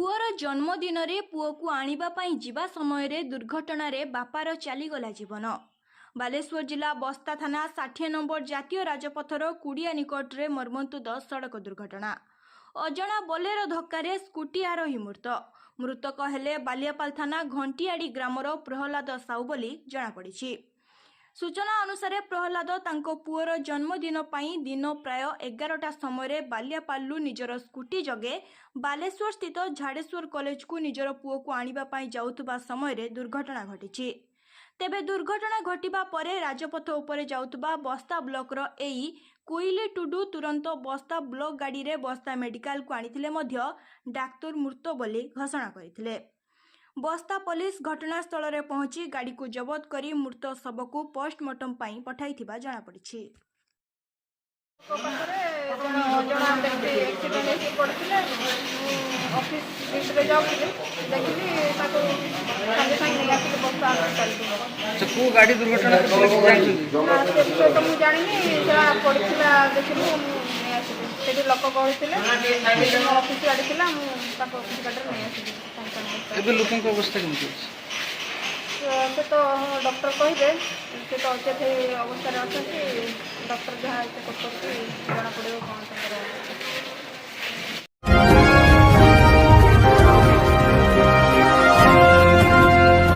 Poor जन्मदिन रे पुओ को आनिबा पई जिबा समय रे दुर्घटना रे बापार चलीगला जीवन। बालेश्वर जिला बस्ता थाना 60 नंबर जातीय राजपथर कुड़िया निकट रे मर्मन्तुद सड़क दुर्घटना। अजणा बोलेरो धक्का स्कूटी आरोही मृतक हेले बालियापाल थाना घंटियाड़ी ग्रामर प्रहलाद साहू बोली जनापड़ी। सूचना अनुसार प्रहलाद तांको पुअर जन्मदिन पाई दिन प्राय 11टा समय बालियापालू निजर स्कूटी जगे बालेश्वर स्थित झाड़ेश्वर कॉलेज को निजर पुओ को आनिबा पाई जाउतबा समय दुर्घटना घटी। तेबे दुर्घटना घटिबा परे राजपथ उपरे जाउतबा बस्ता ब्लॉक एई कोइली टुडू तुरंत बस्ता ब्लॉक गाड़ी रे बस्ता मेडिकल को आनिथिले मध्य डाक्तर मृत बोली घोषणा करथिले। बस्ता पुलिस घटनास्थल रे पहुंची गाड़ी को जबत करी मृत शव को पोस्टमार्टम पाई पठाइथिबा जणा पड़िछि। गाड़ी दुर्घटना लोक लोक अवस्था केमती से तो डॉक्टर कहे से तो अचेत अवस्था अच्छा डॉक्टर जहाँ चेकअप कर जना पड़ो कौन